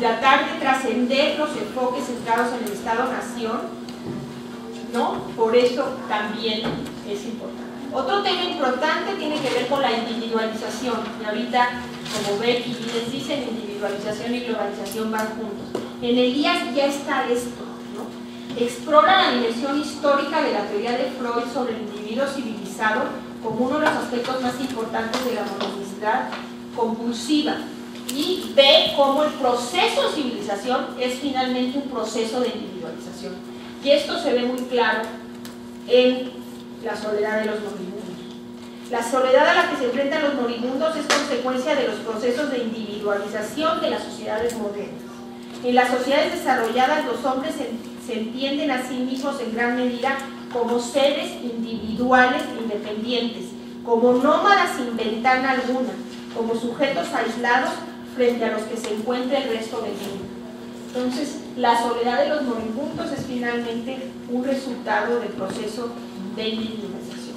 tratar de trascender los enfoques centrados en el Estado-Nación, ¿no? Por eso también es importante. Otro tema importante tiene que ver con la individualización, y ahorita, como Becky les dicen, individualización y globalización van juntos. En Elías ya está esto, ¿no? Explora la dimensión histórica de la teoría de Freud sobre el individuo civilizado como uno de los aspectos más importantes de la modernicidad compulsiva, y ve cómo el proceso de civilización es finalmente un proceso de individualización. Y esto se ve muy claro en la soledad de los moribundos. La soledad a la que se enfrentan los moribundos es consecuencia de los procesos de individualización de las sociedades modernas. En las sociedades desarrolladas, los hombres se entienden a sí mismos en gran medida como seres individuales e independientes, como nómadas sin ventana alguna, como sujetos aislados frente a los que se encuentra el resto del mundo. Entonces, la soledad de los moribundos es finalmente un resultado del proceso de individualización.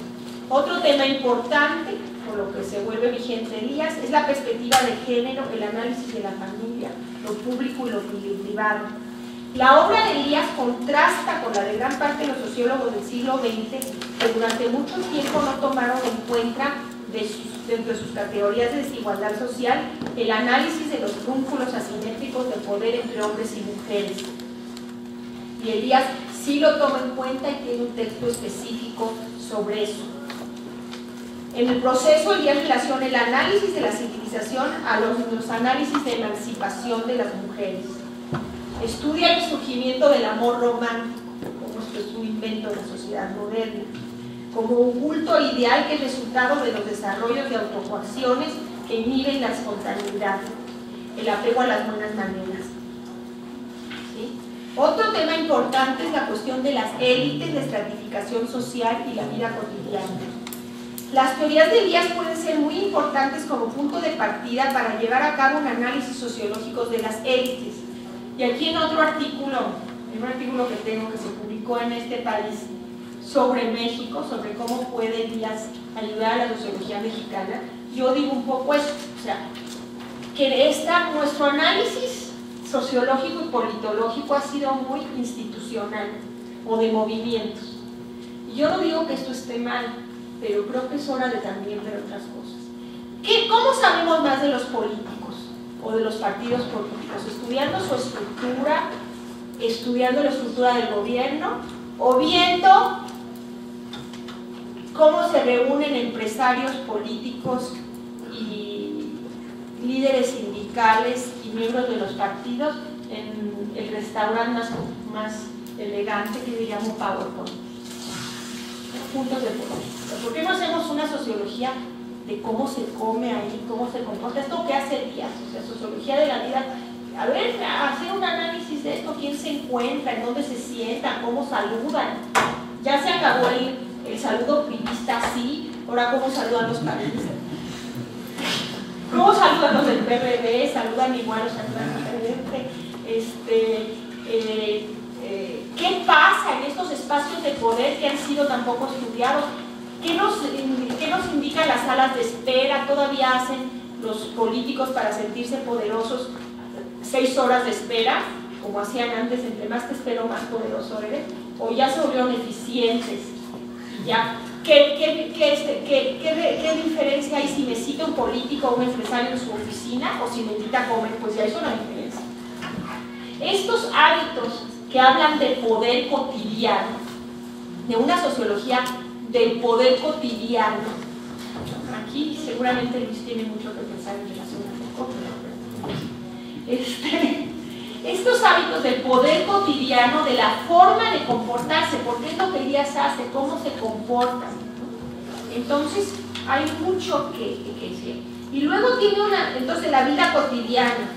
Otro tema importante, por lo que se vuelve vigente Elías, es la perspectiva de género, el análisis de la familia, lo público y lo privado. La obra de Elías contrasta con la de gran parte de los sociólogos del siglo XX, que durante mucho tiempo no tomaron en cuenta dentro de sus categorías de desigualdad social el análisis de los vínculos asimétricos de poder entre hombres y mujeres. Y Elías sí lo toma en cuenta y tiene un texto específico sobre eso. En el proceso, Elías relaciona el análisis de la civilización a los análisis de emancipación de las mujeres. Estudia el surgimiento del amor romántico, como esto es un invento de la sociedad moderna, como un culto ideal que es resultado de los desarrollos de autocoacciones que inhiben la espontaneidad, el apego a las buenas maneras. ¿Sí? Otro tema importante es la cuestión de las élites, la estratificación social y la vida cotidiana. Las teorías de Elías pueden ser muy importantes como punto de partida para llevar a cabo un análisis sociológico de las élites. Y aquí en otro artículo, en un artículo que tengo que se publicó en este país sobre México, sobre cómo puede Elías ayudar a la sociología mexicana, yo digo un poco esto, o sea, que nuestro análisis sociológico y politológico ha sido muy institucional o de movimientos. Y yo no digo que esto esté mal, pero creo que es hora de también ver otras cosas. ¿Cómo sabemos más de los políticos o de los partidos políticos? Estudiando su estructura, estudiando la estructura del gobierno, o viendo cómo se reúnen empresarios políticos y líderes sindicales y miembros de los partidos en el restaurante más elegante que yo llamo PowerPoint. Puntos de poder. ¿Por qué no hacemos una sociología de cómo se come ahí, cómo se comporta? Esto que hace Elías, o sea, sociología de la vida. A ver, hacer un análisis de esto, quién se encuentra, en dónde se sientan, cómo saludan. Ya se acabó el saludo primista, sí, ahora cómo saludan los panistas. ¿Cómo saludan los del PRD? ¿Saludan igual o saludan diferente? ¿Qué pasa en estos espacios de poder que han sido tan poco estudiados? ¿Qué nos indican las salas de espera? ¿Todavía hacen los políticos para sentirse poderosos 6 horas de espera, como hacían antes, entre más te espero, más poderoso eres? ¿O ya se volvieron eficientes? Y ya, ¿qué diferencia hay si me cita un político o un empresario en su oficina o si me invita a comer? Pues ya hizo la diferencia. Estos hábitos que hablan de poder cotidiano, de una sociología del poder cotidiano, aquí seguramente Luis tiene mucho que pensar en relación a estos hábitos del poder cotidiano, de la forma de comportarse, porque es lo que Elías hace, cómo se comportan, ¿no? Entonces hay mucho que decir. Y luego tiene entonces la vida cotidiana,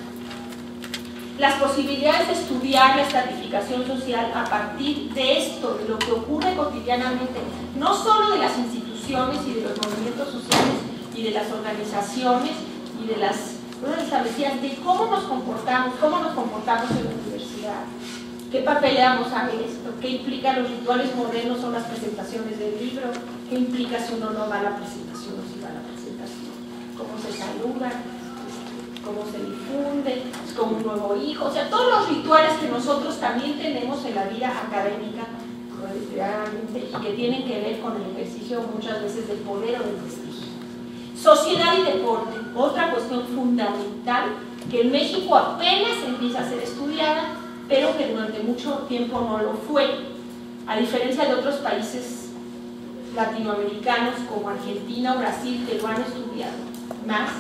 las posibilidades de estudiar la estratificación social a partir de esto, de lo que ocurre cotidianamente, no solo de las instituciones y de los movimientos sociales y de las organizaciones y de las establecidas, de cómo nos comportamos en la universidad, qué papel le damos a esto, qué implica los rituales modernos o las presentaciones del libro, qué implica si uno no va a la presentación o si va a la presentación, cómo se saludan. cómo se difunde, es como un nuevo hijo, o sea, todos los rituales que nosotros también tenemos en la vida académica y que tienen que ver con el ejercicio muchas veces del poder o del prestigio. Sociedad y deporte, otra cuestión fundamental que en México apenas empieza a ser estudiada, pero que durante mucho tiempo no lo fue, a diferencia de otros países latinoamericanos como Argentina o Brasil, que lo han estudiado más.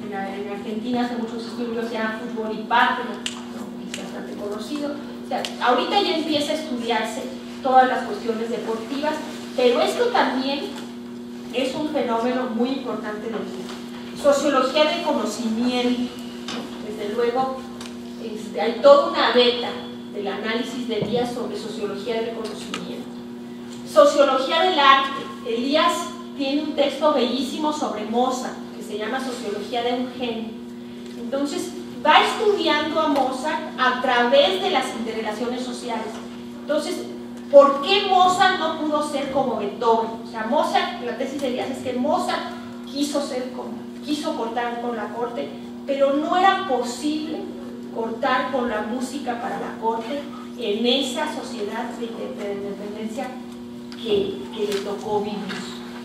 En Argentina hace muchos estudios se llama fútbol y patria, ¿no? Es bastante conocido. O sea, ahorita ya empieza a estudiarse todas las cuestiones deportivas, pero esto también es un fenómeno muy importante del mundo. Sociología del conocimiento, desde luego hay toda una beta del análisis de Elías sobre sociología del conocimiento. Sociología del arte, Elías tiene un texto bellísimo sobre Mozart, que se llama Sociología de un genio. Entonces, va estudiando a Mozart a través de las interrelaciones sociales. Entonces, ¿por qué Mozart no pudo ser como Beethoven? O sea, Mozart, la tesis de Elías es que Mozart quiso cortar con la corte, pero no era posible cortar con la música para la corte en esa sociedad de independencia que le tocó vivir.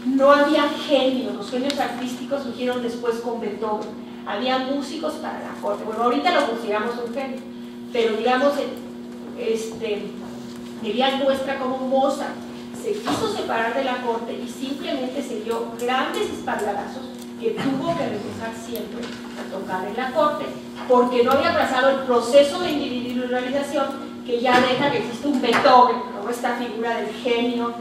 No había genios, los genios artísticos surgieron después con Beethoven, había músicos para la corte. Bueno, ahorita lo consideramos un genio, pero digamos, Elías muestra cómo Mozart se quiso separar de la corte y simplemente se dio grandes espaldazos que tuvo que regresar siempre a tocar en la corte, porque no había pasado el proceso de individualización que ya deja que existe un Beethoven, como esta figura del genio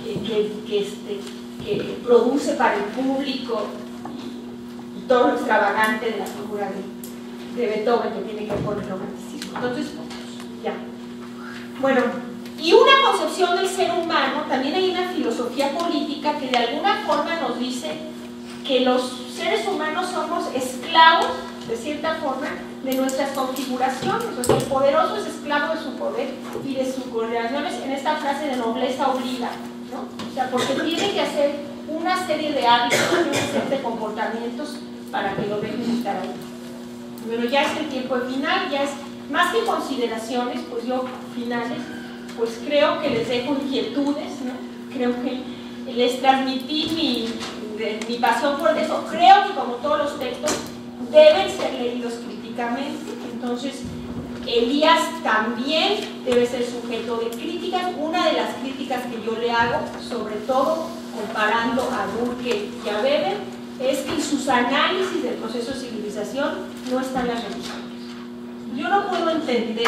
que produce para el público y todo lo extravagante de la figura de Beethoven que tiene que ver con el romanticismo. Entonces, ya. Bueno, y una concepción del ser humano, también hay una filosofía política que de alguna forma nos dice que los seres humanos somos esclavos, de cierta forma, de nuestras configuraciones. O sea, el poderoso es esclavo de su poder y de sus correlaciones en esta frase de nobleza obliga, ¿no? O sea, porque tiene que hacer una serie de hábitos, una serie de comportamientos para que lo dejen estar ahí. Pero ya es el tiempo final, ya es más que consideraciones, pues yo finales, pues creo que les dejo inquietudes, ¿no? Creo que les transmití mi pasión por eso. Creo que como todos los textos deben ser leídos críticamente, entonces Elías también debe ser sujeto de críticas. Una de las críticas que yo le hago, sobre todo comparando a Durkheim y a Weber, es que en sus análisis del proceso de civilización no están las religiones. Yo no puedo entender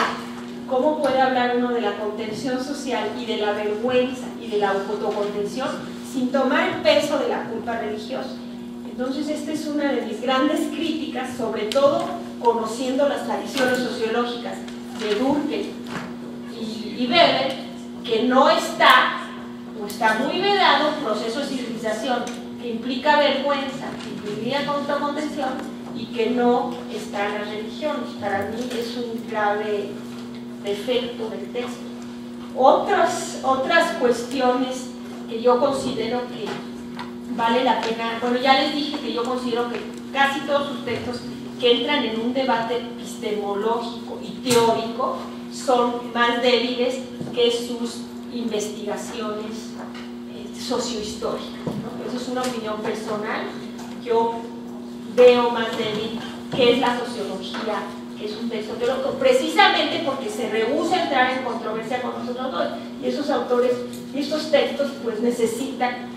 cómo puede hablar uno de la contención social y de la vergüenza y de la autocontención sin tomar el peso de la culpa religiosa. Entonces esta es una de mis grandes críticas, sobre todo conociendo las tradiciones sociológicas de Durkheim y Weber, que no está, o está muy vedado, un proceso de civilización que implica vergüenza, que implica autocontención y que no está en las religiones. Para mí es un grave defecto del texto. Otras cuestiones que yo considero que vale la pena, bueno, ya les dije que yo considero que casi todos sus textos que entran en un debate epistemológico y teórico son más débiles que sus investigaciones sociohistóricas, ¿no? Eso es una opinión personal. Yo veo más débil que es la sociología, que es un texto teórico, precisamente porque se rehúsa a entrar en controversia con los autores, y esos autores, y estos textos, pues necesitan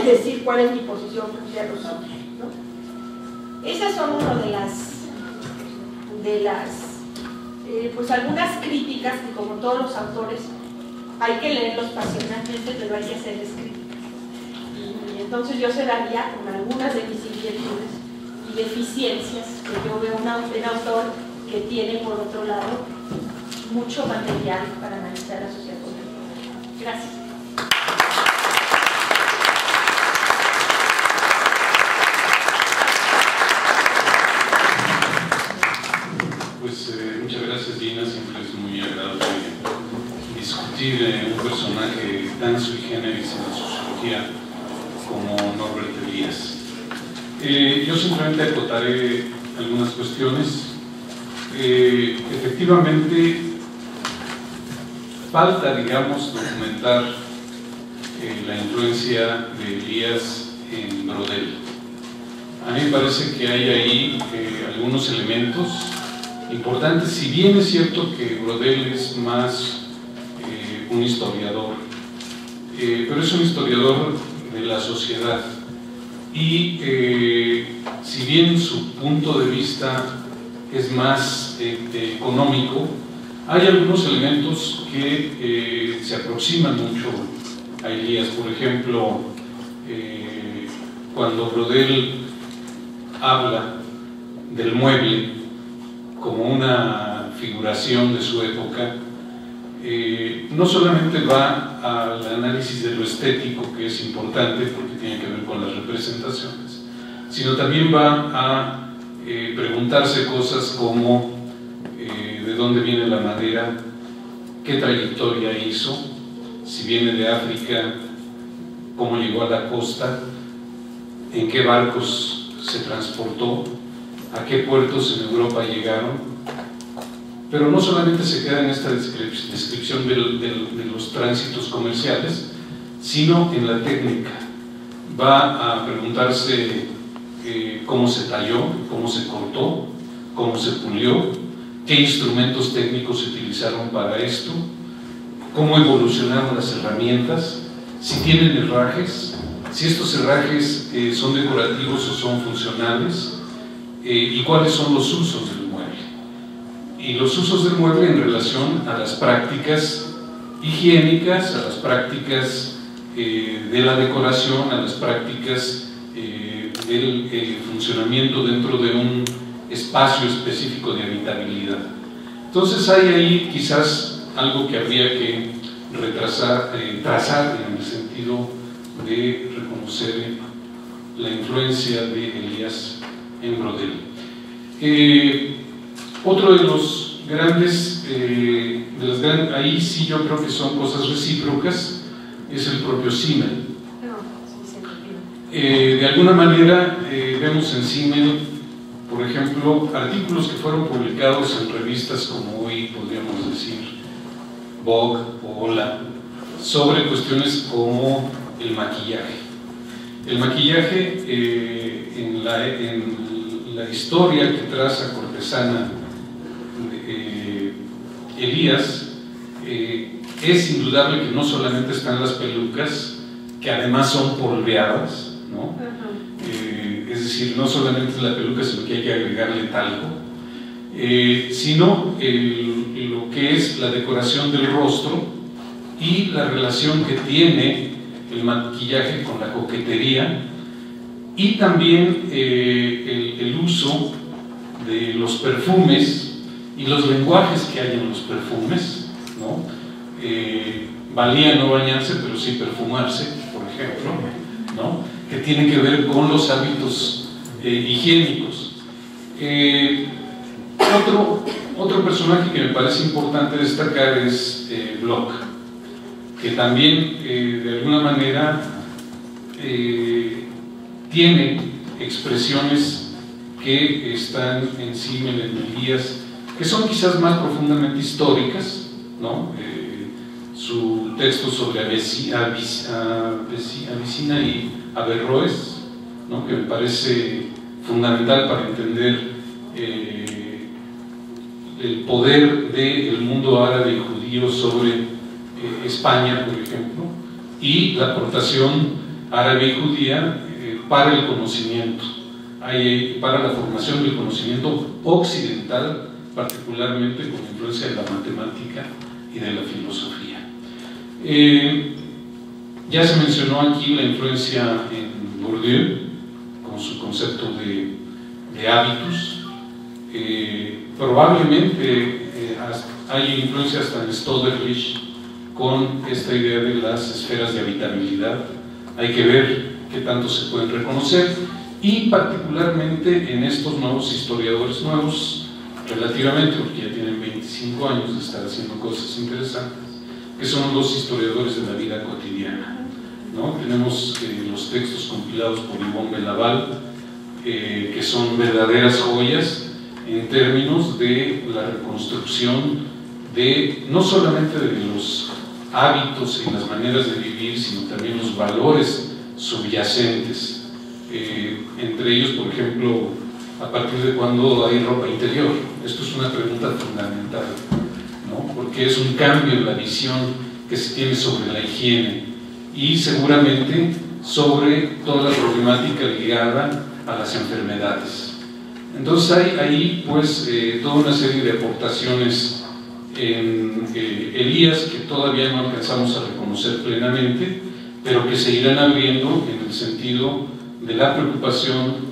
decir cuál es mi posición frente a los otros, ¿no? Esas son una de las pues algunas críticas que, como todos los autores, hay que leerlos pasionalmente, pero hay que hacerles críticas. Y entonces yo cerraría con algunas de mis inquietudes y deficiencias que yo veo en un autor que tiene, por otro lado, mucho material para analizar la sociedad contemporánea. Gracias. Muchas gracias, Gina. Siempre es muy agradable discutir un personaje tan sui generis en la sociología como Norbert Elias. Yo simplemente acotaré algunas cuestiones. Efectivamente, falta, digamos, documentar la influencia de Elías en Brodel. A mí me parece que hay ahí algunos elementos importantes, si bien es cierto que Brodel es más un historiador, pero es un historiador de la sociedad, y si bien su punto de vista es más económico, hay algunos elementos que se aproximan mucho a Elías. Por ejemplo, cuando Brodel habla del mueble como una figuración de su época, no solamente va al análisis de lo estético, que es importante porque tiene que ver con las representaciones, sino también va a preguntarse cosas como de dónde viene la madera, qué trayectoria hizo, si viene de África, cómo llegó a la costa, en qué barcos se transportó, a qué puertos en Europa llegaron. Pero no solamente se queda en esta descripción de los tránsitos comerciales, sino en la técnica. Va a preguntarse cómo se talló, cómo se cortó, cómo se pulió, qué instrumentos técnicos se utilizaron para esto, cómo evolucionaron las herramientas, si tienen herrajes, si estos herrajes son decorativos o son funcionales, y cuáles son los usos del mueble. Y los usos del mueble en relación a las prácticas higiénicas, a las prácticas de la decoración, a las prácticas del funcionamiento dentro de un espacio específico de habitabilidad. Entonces hay ahí quizás algo que habría que trazar en el sentido de reconocer la influencia de Elías en Brodel. Otro de los grandes, ahí sí yo creo que son cosas recíprocas, es el propio Simmel. De alguna manera vemos en Simmel, por ejemplo, artículos que fueron publicados en revistas como hoy podríamos decir Vogue o Hola, sobre cuestiones como el maquillaje. El maquillaje en la historia que traza cortesana Elías, es indudable que no solamente están las pelucas, que además son polveadas, ¿no? Es decir, no solamente es la peluca, sino que hay que agregarle talco, sino lo que es la decoración del rostro y la relación que tiene el maquillaje con la coquetería, y también el uso de los perfumes y los lenguajes que hay en los perfumes, ¿no? Valía no bañarse, pero sí perfumarse, por ejemplo, ¿no? Que tiene que ver con los hábitos higiénicos. Otro personaje que me parece importante destacar es Bloch, que también de alguna manera tiene expresiones que están en Simmel, en Elías, que son quizás más profundamente históricas, ¿no? Su texto sobre Avicina y Averroes, ¿no? Que me parece fundamental para entender el poder del mundo árabe y judío sobre España, por ejemplo, y la aportación árabe y judía para el conocimiento, para la formación del conocimiento occidental, particularmente con influencia de la matemática y de la filosofía. Ya se mencionó aquí la influencia en Bourdieu, con su concepto de hábitus. Probablemente hay influencia hasta en Stoderlich con esta idea de las esferas de habitabilidad. Hay que ver qué tanto se pueden reconocer, y particularmente en estos nuevos historiadores nuevos, relativamente, porque ya tienen 25 años de estar haciendo cosas interesantes, que son los historiadores de la vida cotidiana, ¿no? Tenemos los textos compilados por Yvonne Bellaval, que son verdaderas joyas en términos de la reconstrucción de no solamente de los hábitos y las maneras de vivir, sino también los valores subyacentes. Entre ellos, por ejemplo, a partir de cuándo hay ropa interior. Esto es una pregunta fundamental, ¿no? Porque es un cambio en la visión que se tiene sobre la higiene y seguramente sobre toda la problemática ligada a las enfermedades. Entonces hay ahí pues toda una serie de aportaciones en Elías que todavía no alcanzamos a reconocer plenamente, pero que se irán abriendo en el sentido de la preocupación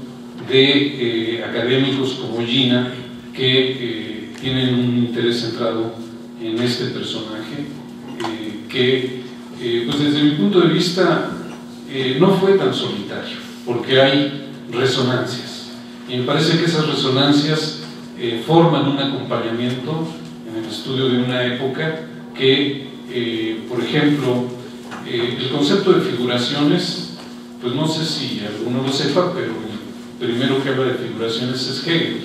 de académicos como Gina, que tienen un interés centrado en este personaje, que pues desde mi punto de vista no fue tan solitario, porque hay resonancias, y me parece que esas resonancias forman un acompañamiento en el estudio de una época que, por ejemplo, el concepto de figuraciones, pues no sé si alguno lo sepa, pero el primero que habla de figuraciones es Hegel,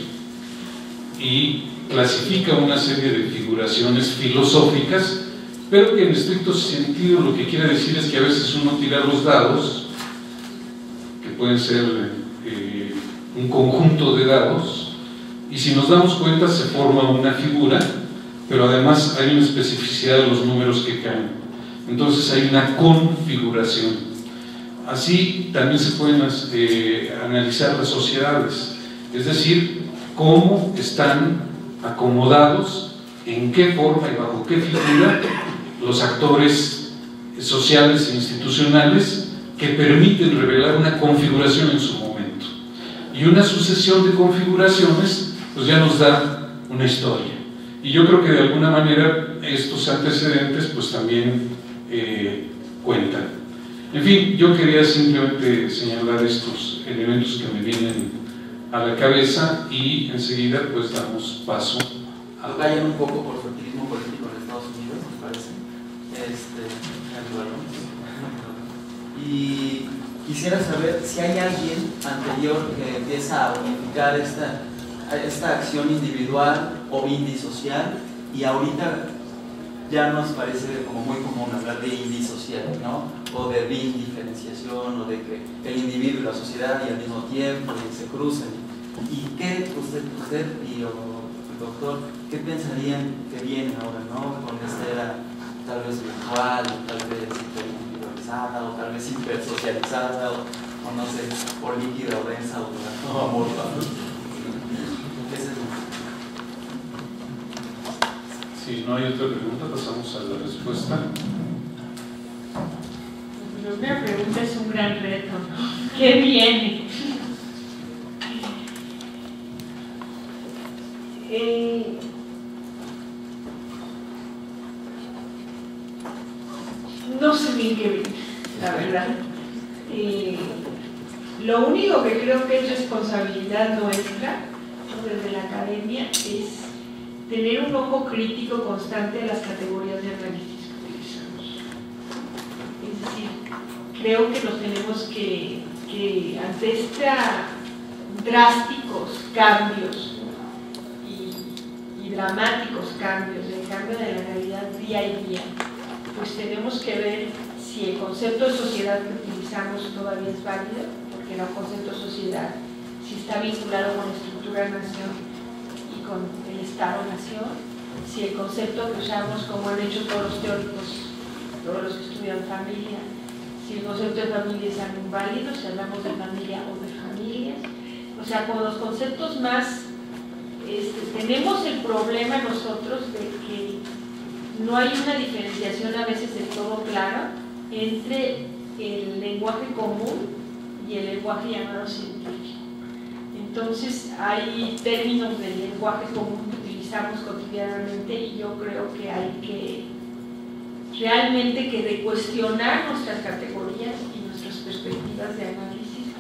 y clasifica una serie de figuraciones filosóficas, pero que en estricto sentido lo que quiere decir es que a veces uno tira los dados, que pueden ser un conjunto de dados, y si nos damos cuenta se forma una figura, pero además hay una especificidad de los números que caen. Entonces hay una configuración. Así también se pueden analizar las sociedades, es decir, cómo están acomodados, en qué forma y bajo qué figura los actores sociales e institucionales que permiten revelar una configuración en su momento. Y una sucesión de configuraciones pues ya nos da una historia. Y yo creo que de alguna manera estos antecedentes pues también cuentan. En fin, yo quería simplemente señalar estos elementos que me vienen a la cabeza y enseguida pues damos paso a... Vayan un poco por fertilismo político en Estados Unidos, me parece. Y quisiera saber si hay alguien anterior que empieza a unificar esta acción individual o bindisocial, y ahorita ya nos parece como muy común hablar de indisocial, ¿no? O de bindiferenciación, o de que el individuo y la sociedad y al mismo tiempo se crucen. ¿Y qué usted y el doctor, qué pensarían que viene ahora, ¿no? Con esta era tal vez virtual, tal vez hiperindividualizada, o tal vez hipersocializada, o no sé, o líquida o densa, o amorfa. ¿Qué es eso? Si no hay otra pregunta, pasamos a la respuesta. La primera pregunta es un gran reto, ¿no? ¿Qué viene? No sé bien qué viene, la verdad. Lo único que creo que es responsabilidad nuestra, ¿no? Desde la academia, es tener un ojo crítico constante a las categorías de análisis que utilizamos. Es decir, creo que nos tenemos que ante estos drásticos cambios y dramáticos cambios, el cambio de la realidad día y día, pues tenemos que ver si el concepto de sociedad que utilizamos todavía es válido, porque el concepto de sociedad si está vinculado con la estructura de nación y con el Estado-nación, si el concepto que usamos, como han hecho todos los teóricos, todos los que estudian familia, si el concepto de familia es algo inválido, si hablamos de familia o de familias, o sea, con los conceptos más, tenemos el problema nosotros de que no hay una diferenciación a veces del todo clara entre el lenguaje común y el lenguaje llamado científico. Entonces hay términos del lenguaje común que utilizamos cotidianamente y yo creo que hay que realmente recuestionar nuestras categorías y nuestras perspectivas de análisis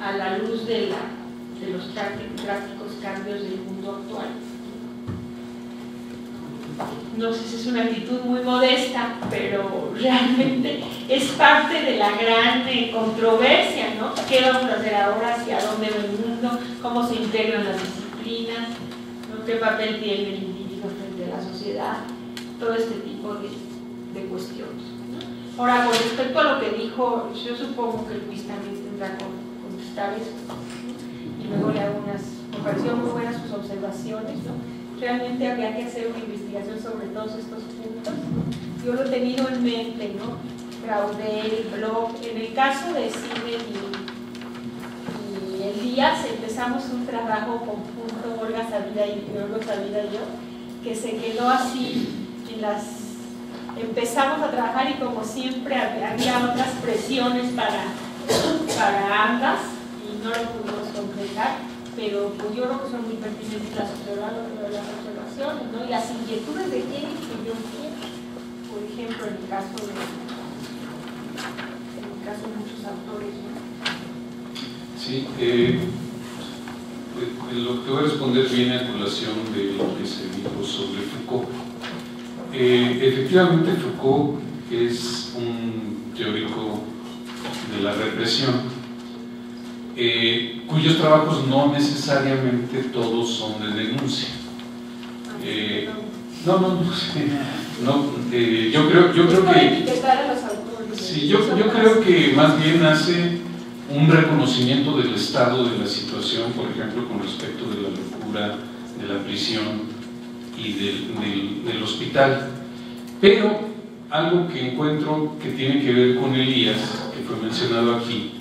a la luz de los drásticos cambios del mundo actual. no sé si es una actitud muy modesta, pero realmente es parte de la gran controversia, ¿no? ¿Qué vamos a hacer ahora? ¿Hacia dónde va el mundo? ¿Cómo se integran las disciplinas? ¿No? ¿Qué papel tiene el individuo frente a la sociedad? Todo este tipo de cuestiones, ¿no? Ahora, con respecto a lo que dijo, yo supongo que Luis también tendrá que contestar esto, ¿no? Y luego le hago me parecieron muy buenas sus observaciones, ¿no? Realmente habría que hacer una investigación sobre todos estos puntos. Yo lo he tenido en mente, ¿no? Braudel, Bloch. En el caso de Siemens y Elías, empezamos un trabajo conjunto, Olga Sabida y yo, que se quedó así en las... Empezamos a trabajar y como siempre había otras presiones para ambas y no lo pudimos completar. Pero pues yo creo que son muy pertinentes las observaciones, ¿no? Y las inquietudes de quién influyó en quién. Por ejemplo, en el caso de muchos autores, ¿no? Sí, lo que voy a responder viene a colación de lo que se dijo sobre Foucault. Efectivamente, Foucault es un teórico de la represión, cuyos trabajos no necesariamente todos son de denuncia. Yo creo que sí, yo creo que más bien hace un reconocimiento del estado de la situación, por ejemplo, con respecto de la locura, de la prisión y del hospital. Pero algo que encuentro que tiene que ver con Elías, que fue mencionado aquí,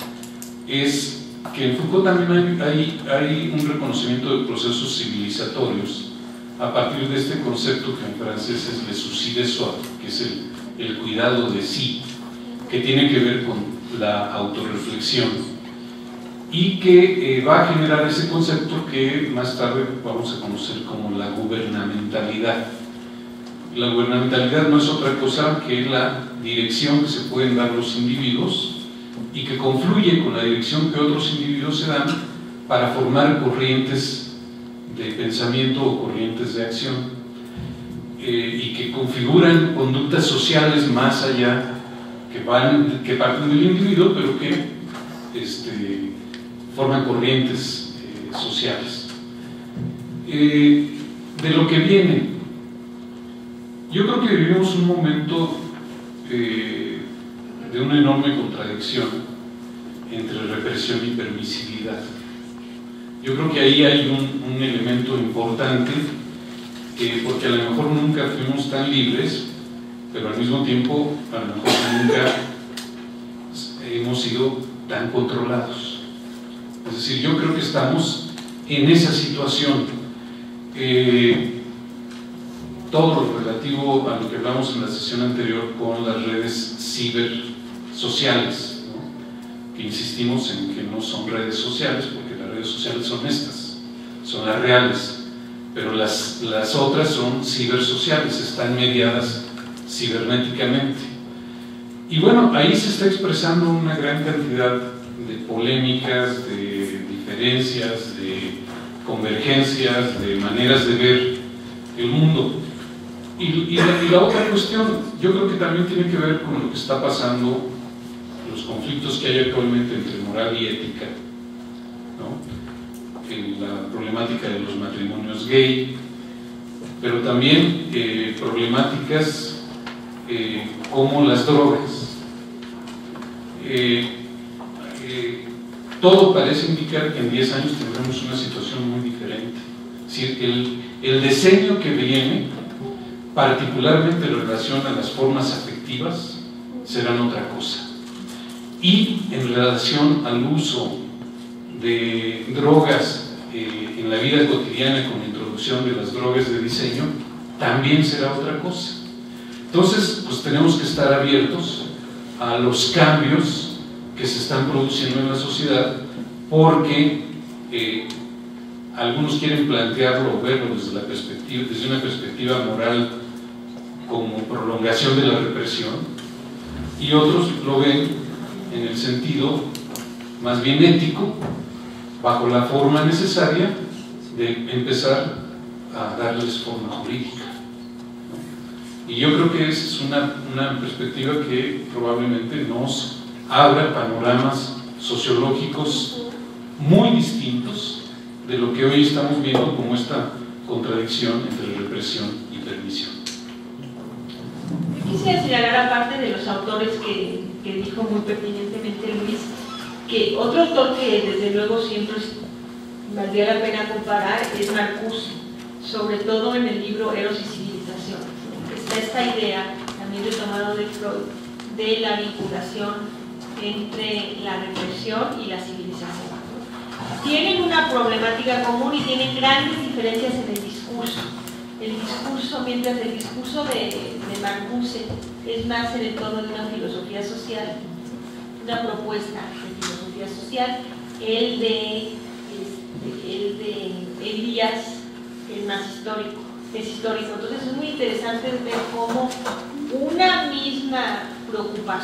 es que en Foucault también hay un reconocimiento de procesos civilizatorios a partir de este concepto que en francés es le souci de soi, que es el cuidado de sí, que tiene que ver con la autorreflexión y que va a generar ese concepto que más tarde vamos a conocer como la gubernamentalidad. La gubernamentalidad no es otra cosa que la dirección que se pueden dar los individuos y que confluye con la dirección que otros individuos se dan para formar corrientes de pensamiento o corrientes de acción y que configuran conductas sociales más allá que parten del individuo, pero que forman corrientes sociales. De lo que viene, yo creo que vivimos un momento de una enorme contradicción entre represión y permisividad. Yo creo que ahí hay un elemento importante, porque a lo mejor nunca fuimos tan libres, pero al mismo tiempo a lo mejor nunca hemos sido tan controlados. Es decir, yo creo que estamos en esa situación. Todo lo relativo a lo que hablamos en la sesión anterior con las redes cibersociales, ¿no? Que insistimos en que no son redes sociales, porque las redes sociales son estas, son las reales, pero las otras son cibersociales, están mediadas cibernéticamente. Y bueno, ahí se está expresando una gran cantidad de polémicas, de diferencias, de convergencias, de maneras de ver el mundo. Y la otra cuestión, yo creo que también tiene que ver con lo que está pasando, los conflictos que hay actualmente entre moral y ética, ¿no? La problemática de los matrimonios gay, pero también problemáticas como las drogas. Todo parece indicar que en 10 años tendremos una situación muy diferente. Es decir, el diseño que viene, particularmente en relación a las formas afectivas, serán otra cosa. Y en relación al uso de drogas en la vida cotidiana, con la introducción de las drogas de diseño, también será otra cosa. Entonces, pues tenemos que estar abiertos a los cambios que se están produciendo en la sociedad, porque algunos quieren plantearlo o verlo desde una perspectiva moral como prolongación de la represión, y otros lo ven en el sentido más bien ético, bajo la forma necesaria de empezar a darles forma jurídica, ¿no? Y yo creo que esa es una perspectiva que probablemente nos abra panoramas sociológicos muy distintos de lo que hoy estamos viendo como esta contradicción entre represión y permisión. Yo quisiera señalar, aparte de los autores que dijo muy pertinentemente Luis, que otro autor que desde luego siempre valdría la pena comparar es Marcuse, sobre todo en el libro Eros y Civilización. Está esta idea, también retomado de Freud, de la vinculación entre la represión y la civilización. Tienen una problemática común y tienen grandes diferencias en el discurso. El discurso, mientras el discurso de Marcuse es más en el tono de una filosofía social, una propuesta de filosofía social, el de Elías es más histórico, es histórico. Entonces es muy interesante ver cómo una misma preocupación